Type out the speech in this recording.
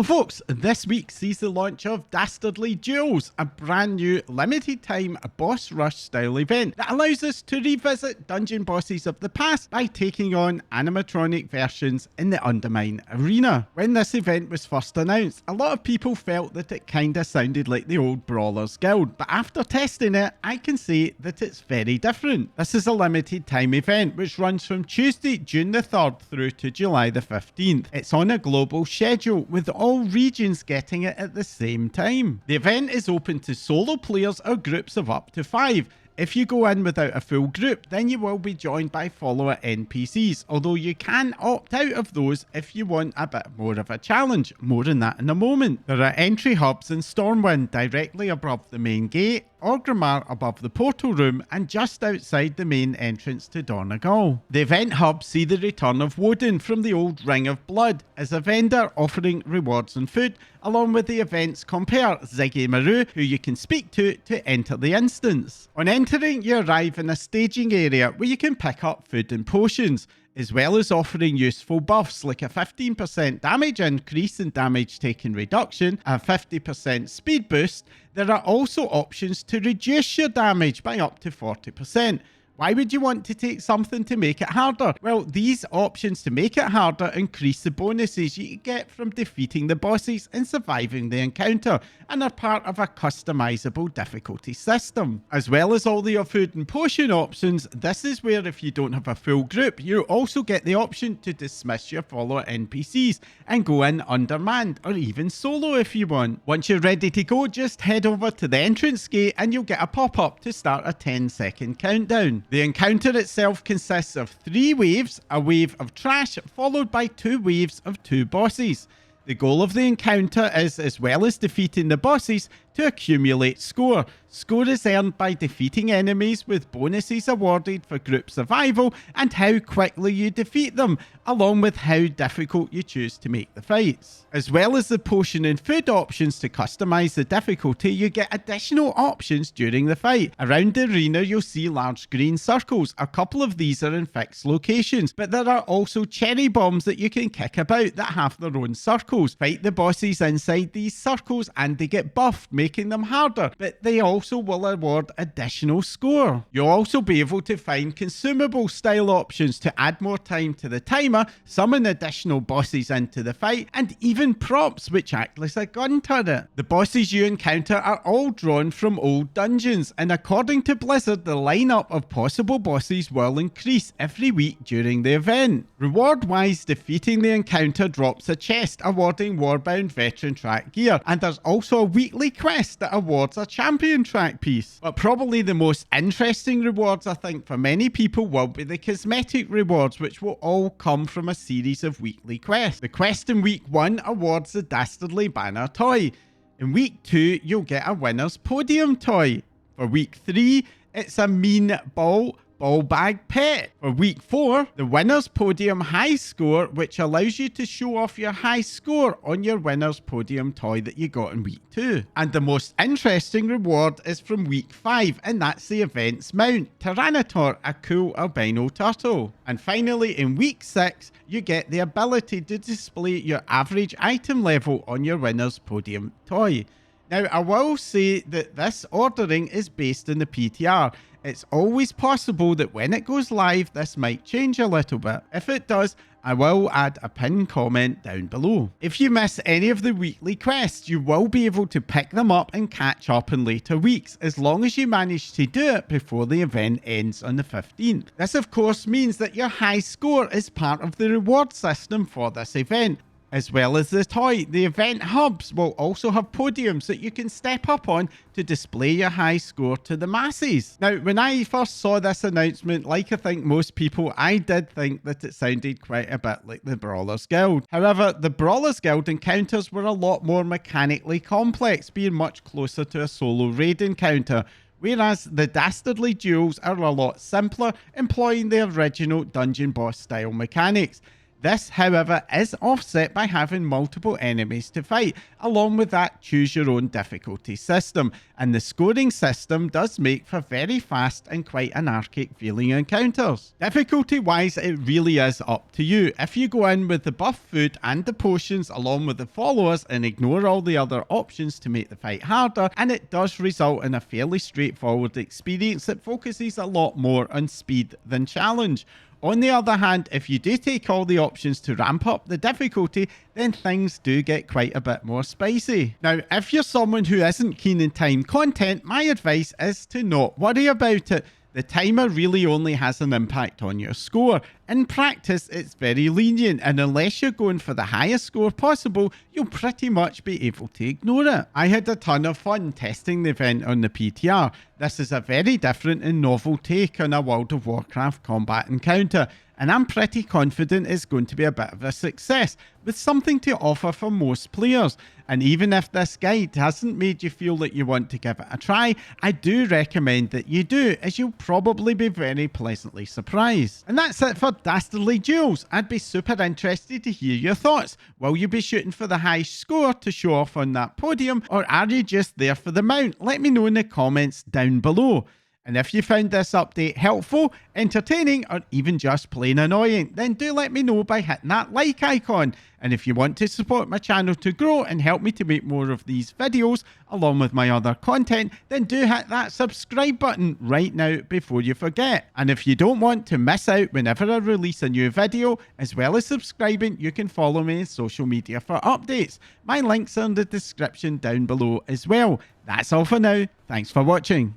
Hello folks, this week sees the launch of Dastardly Duos, a brand new limited time boss rush style event that allows us to revisit dungeon bosses of the past by taking on animatronic versions in the Undermine arena. When this event was first announced, a lot of people felt that it kinda sounded like the old Brawler's Guild, but after testing it, I can say that it's very different. This is a limited time event which runs from Tuesday, June the 3rd through to July the 15th. It's on a global schedule with all regions getting it at the same time. The event is open to solo players or groups of up to 5. If you go in without a full group, then you will be joined by follower NPCs, although you can opt out of those if you want a bit more of a challenge. More on that in a moment. There are entry hubs in Stormwind directly above the main gate, Orgrimmar above the portal room, and just outside the main entrance to Donegal. The event hubs see the return of Woden from the old Ring of Blood as a vendor offering rewards and food, along with the event's compare, Ziggy Maru, who you can speak to enter the instance. On entering, you arrive in a staging area where you can pick up food and potions, as well as offering useful buffs like a 15% damage increase and damage taken reduction, a 50% speed boost. There are also options to reduce your damage by up to 40%. Why would you want to take something to make it harder? Well, these options to make it harder increase the bonuses you get from defeating the bosses and surviving the encounter, and are part of a customizable difficulty system. As well as all the food and potion options, this is where if you don't have a full group, you also get the option to dismiss your follower NPCs and go in undermanned or even solo if you want. Once you're ready to go, just head over to the entrance gate and you'll get a pop-up to start a 10-second countdown. The encounter itself consists of 3 waves, a wave of trash followed by 2 waves of 2 bosses. The goal of the encounter is, as well as defeating the bosses, to accumulate score. Score is earned by defeating enemies with bonuses awarded for group survival and how quickly you defeat them, along with how difficult you choose to make the fights. As well as the potion and food options to customize the difficulty, you get additional options during the fight. Around the arena you'll see large green circles. A couple of these are in fixed locations, but there are also cherry bombs that you can kick about that have their own circles. Fight the bosses inside these circles and they get buffed, making them harder, but they also will award additional score. You'll also be able to find consumable style options to add more time to the timer, summon additional bosses into the fight, and even props which act as a gun turret. The bosses you encounter are all drawn from old dungeons, and according to Blizzard, the lineup of possible bosses will increase every week during the event. Reward-wise, defeating the encounter drops a chest awarding Warbound veteran track gear, and there's also a weekly quest that awards a champion track piece. But probably the most interesting rewards, I think, for many people will be the cosmetic rewards, which will all come from a series of weekly quests. The quest in week 1 awards the Dastardly Banner toy. In week 2, you'll get a winner's podium toy. For week 3, it's a mean ball bag pet. For week 4, the winner's podium high score, which allows you to show off your high score on your winner's podium toy that you got in week 2. And the most interesting reward is from week 5, and that's the event's mount, Tyranitar, a cool albino turtle. And finally, in week 6, you get the ability to display your average item level on your winner's podium toy. Now, I will say that this ordering is based on the PTR. It's always possible that when it goes live, this might change a little bit. If it does, I will add a pinned comment down below. If you miss any of the weekly quests, you will be able to pick them up and catch up in later weeks, as long as you manage to do it before the event ends on the 15th. This of course means that your high score is part of the reward system for this event. As well as the toy, the event hubs will also have podiums that you can step up on to display your high score to the masses. Now, when I first saw this announcement, like I think most people, I did think that it sounded quite a bit like the Brawler's Guild. However, the Brawler's Guild encounters were a lot more mechanically complex, being much closer to a solo raid encounter, whereas the Dastardly Duos are a lot simpler, employing the original dungeon boss style mechanics. This, however, is offset by having multiple enemies to fight, along with that choose your own difficulty system, and the scoring system does make for very fast and quite anarchic feeling encounters. Difficulty wise, it really is up to you. If you go in with the buff food and the potions along with the followers and ignore all the other options to make the fight harder, and it does result in a fairly straightforward experience that focuses a lot more on speed than challenge. On the other hand, if you do take all the options to ramp up the difficulty, then things do get quite a bit more spicy. Now, if you're someone who isn't keen in time content, my advice is to not worry about it. The timer really only has an impact on your score. In practice, it's very lenient, and unless you're going for the highest score possible, you'll pretty much be able to ignore it. I had a ton of fun testing the event on the PTR. This is a very different and novel take on a World of Warcraft combat encounter, and I'm pretty confident it's going to be a bit of a success, with something to offer for most players. And even if this guide hasn't made you feel that you want to give it a try, I do recommend that you do, as you'll probably be very pleasantly surprised. And that's it for Dastardly Duos. I'd be super interested to hear your thoughts. Will you be shooting for the high score to show off on that podium, or are you just there for the mount? Let me know in the comments down below. And if you found this update helpful, entertaining, or even just plain annoying, then do let me know by hitting that like icon. And if you want to support my channel to grow and help me to make more of these videos, along with my other content, then do hit that subscribe button right now before you forget. And if you don't want to miss out whenever I release a new video, as well as subscribing, you can follow me on social media for updates. My links are in the description down below as well. That's all for now. Thanks for watching.